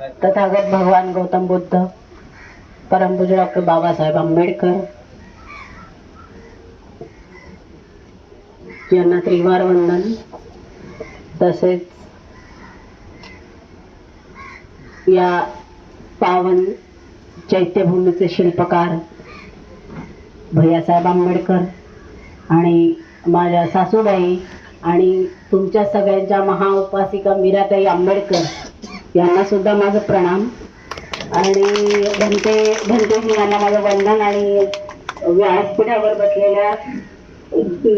तथागत भगवान गौतम बुद्ध, परमपूज्य डॉक्टर बाबासाहेब आंबेडकर यांना त्रिवार वंदन। तसेच या पावन चैत्यभूमीचे शिल्पकार भैयासाहेब आंबेडकर आणि माझ्या सासूबाई आणि तुमच्या सगळ्यांच्या महाउपासिका मीराताई आंबेडकर यांना सुद्धा माझं प्रणाम। आणि धनतेजी यांना माझं वंदन आणि व्यासपीठावर बसलेल्या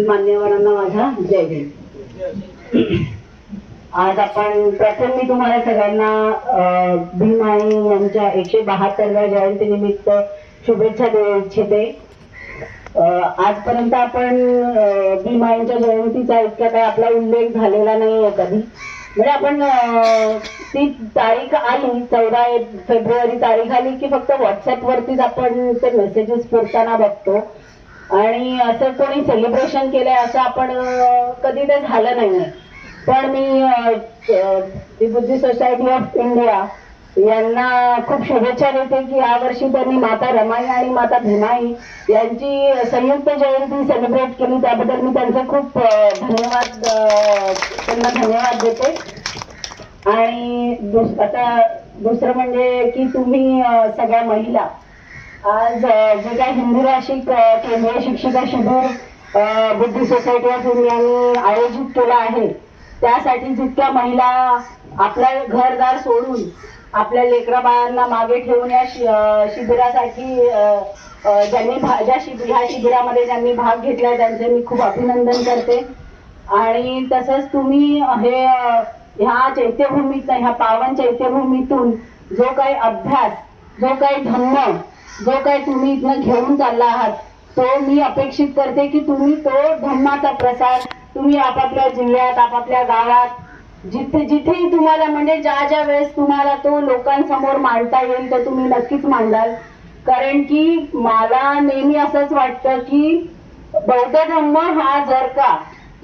मान्यवरांना माझा जय जय। आज आपण प्रथम मी तुम्हाला सगळ्यांना भीमाई यांच्या 172व्या जयंतीनिमित्त शुभेच्छा देऊ इच्छिते। आजपर्यंत आपण भीमाईंच्या जयंतीचा इतका काही आपला उल्लेख झालेला नाहीये कधी। म्हणजे आपण ती तारीख आली 14 फेब्रुवारी तारीख आली की फक्त व्हॉट्सअप वरतीच आपण ते मेसेजेस फिरताना बघतो आणि असं कोणी सेलिब्रेशन केलंय असं आपण कधी ते झालं नाहीये। पण मी बुद्धिस्ट सोसायटी ऑफ इंडिया यांना खूप शुभेच्छा देते की यावर्षी त्यांनी माता रमाई आणि माता भीमाई यांची संयुक्त जयंती सेलिब्रेट केली, त्याबद्दल मी त्यांचा खूप त्यांना धन्यवाद देते। आणि आता दुसरं म्हणजे की तुम्ही सगळ्या महिला आज जे काही हिंदी भाषिक केंद्रीय शिक्षिका शिबिर बुद्धिस्ट सोसायटी ऑफ इंडियाने आयोजित केला आहे, त्यासाठी जितक्या महिला आपल्या घरदार सोडून आपल्या लेकरा बाळांना मागे ठेवून या शिबिरासाठी ह्या शिबिरामध्ये ज्यांनी भाग घेतला त्यांचे मी खूप अभिनंदन करते। आणि तसंच तुम्ही ह्या चैत्यभूमीत ह्या पावन चैत्यभूमीतून जो काही अभ्यास, जो काही धम्म, जो काही तुम्ही इथनं घेऊन चालला आहात, तो मी अपेक्षित करते की तुम्ही तो धम्माचा प्रसार तुम्ही आपापल्या जिल्ह्यात, आपापल्या गावात जिथेही तुम्हाला म्हणजे ज्या वेळेस तुम्हाला तो लोकांसमोर मांडता येईल तर तुम्ही नक्कीच मांडाल। कारण की मला नेहमी असंच वाटतं की बौद्ध धम्म हा जर का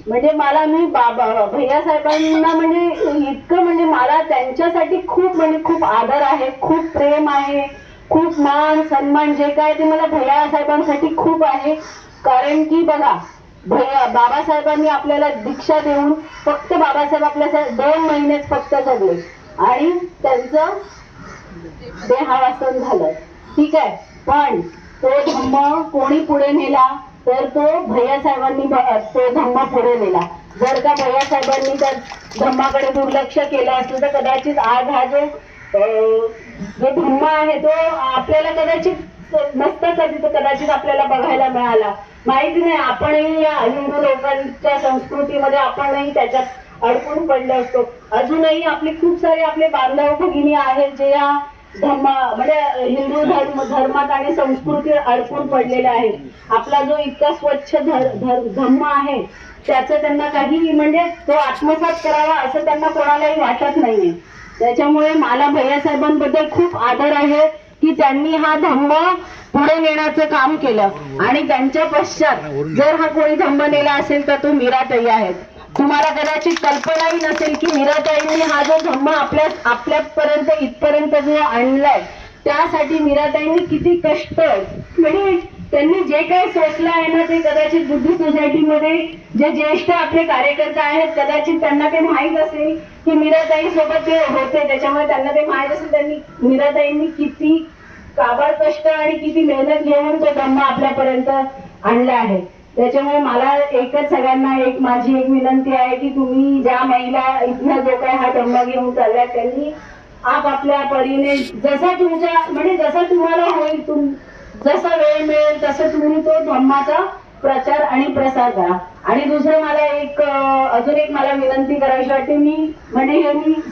म्हणजे मी भैयासाहेबांना म्हणजे इतकं म्हणजे मला त्यांच्यासाठी खूप आदर आहे, खूप प्रेम आहे, खूप मान सन्मान जे काय ते मला भैयासाहेबांसाठी खूप आहे। कारण की बघा बाबासाहेबांनी आपल्याला दीक्षा देऊन फक्त बाबासाहेब आपल्या 2 महिनेच फक्त जगले आणि त्यांचं देहावसन झालं, ठीक आहे। पण तो धम्म कोणी पुढे नेला तर तो भैयासाहेबांनी तो धम्म पुढे नेला। जर का भैयासाहेबांनी त्या धम्माकडे दुर्लक्ष केलं असतं तर कदाचित आज हा जो धम्म आहे तो आपल्याला कदाचित नसता कदाचित आपल्याला बघायला मिळाला, माहिती नाही। आपणही या हिंदू लोकांच्या संस्कृतीमध्ये आपणही त्याच्यात अडकून पडलो असतो। अजूनही आपले खूप सारे आपले बांधव भगिनी आहेत जे या म्हणजे हिंदू धर्मात आणि संस्कृतीत अडकून पडलेले आहेत। आपला जो इतका स्वच्छ धम्म आहे त्याचं त्यांना काही म्हणजे तो आत्मसात करावा असं त्यांना कोणालाही वाटत नाहीये। त्याच्यामुळे मला भैयासाहेबांबद्दल खूप आदर आहे की त्यांनी हा धम्म पुढे नेण्याचं काम केलं आणि त्यांच्या पश्चात जर हा कोणी धम्म नेला असेल तर तो मीराताई आहेत। तुम्हाला कदाचित कल्पनाही नसेल की मीराताईंनी हा जो धम्म आपल्यापर्यंत इथपर्यंत जो आणलाय त्यासाठी मीराताईंनी किती कष्ट म्हणजे त्यांनी जे काही सोचलं आहे ना ते कदाचित बुद्धिस्ट सोसायटीमध्ये जे ज्येष्ठ आपले कार्यकर्ते आहेत कदाचित त्यांना ते माहीत असेल की मीराताई सोबत ते होते, त्याच्यामुळे त्यांना ते माहीत असेल त्यांनी मीराताईंनी किती काबाड कष्ट आणि किती मेहनत घेऊन तो धम्म आपल्यापर्यंत आणला आहे। त्याच्यामुळे मला एकच सगळ्यांना माझी एक विनंती आहे की तुम्ही ज्या महिला इथनं जो काही हा धम्म घेऊन चाललाय त्यांनी आपापल्या परीने जसा तुमच्या म्हणजे जसा तुम्हाला होईल जसा वेळ मिळेल तसं तुम्ही तो धम्माचा प्रचार आणि प्रसार करा। आणि दुसरं मला अजून एक मला विनंती करायची वाटते, मी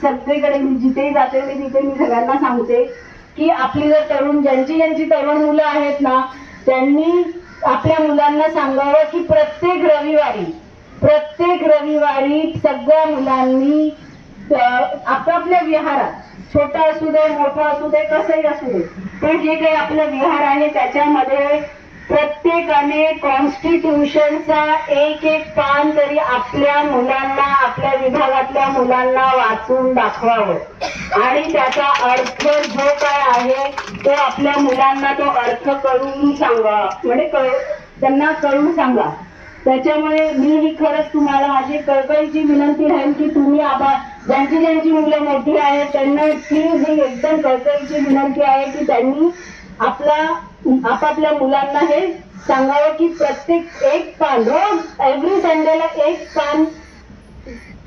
सगळीकडे जिथेही जाते तिथे मी सगळ्यांना सांगते की आपली जर ज्यांची तरुण मुलं आहेत ना त्यांनी आपल्या मुलांना सांगावं की प्रत्येक रविवारी सगळ्या मुलांनी आपापल्या विहारात, छोटा असू दे मोठा असू दे कसंही असू दे, पण जे काही आपलं विहार आहे त्याच्यामध्ये प्रत्येकाने कॉन्स्टिट्यूशनचा एक एक पान तरी आपल्या मुलांना, आपल्या विभागातल्या मुलांना वाचून दाखवावं आणि त्याचा अर्थ जो काय आहे तो आपल्या मुलांना तो अर्थ कळून सांगा, म्हणजे त्यांना कळून सांगा. त्याच्यामुळे मी ही खरंच तुम्हाला माझी कळकळीची विनंती राहील की तुम्ही ज्यांची ज्यांची मुलं मोठी आहेत त्यांना प्लीज ही एकदम कळकळीची विनंती आहे की त्यांनी आपापल्या मुलांना हे सांगावं की प्रत्येक एक पान, रोज एव्हरी संडेला एक पान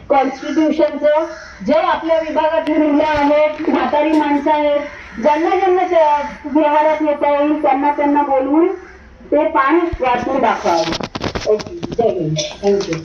कॉन्स्टिट्यूशनचं, जे आपल्या विभागातली मुलं आहेत, म्हातारी माणसं आहेत, ज्यांना ज्यांना व्यवहारात येता येईल त्यांना बोलवून ते पान वाचून दाखवावं. ओके, जय हिंद. थँक्यू.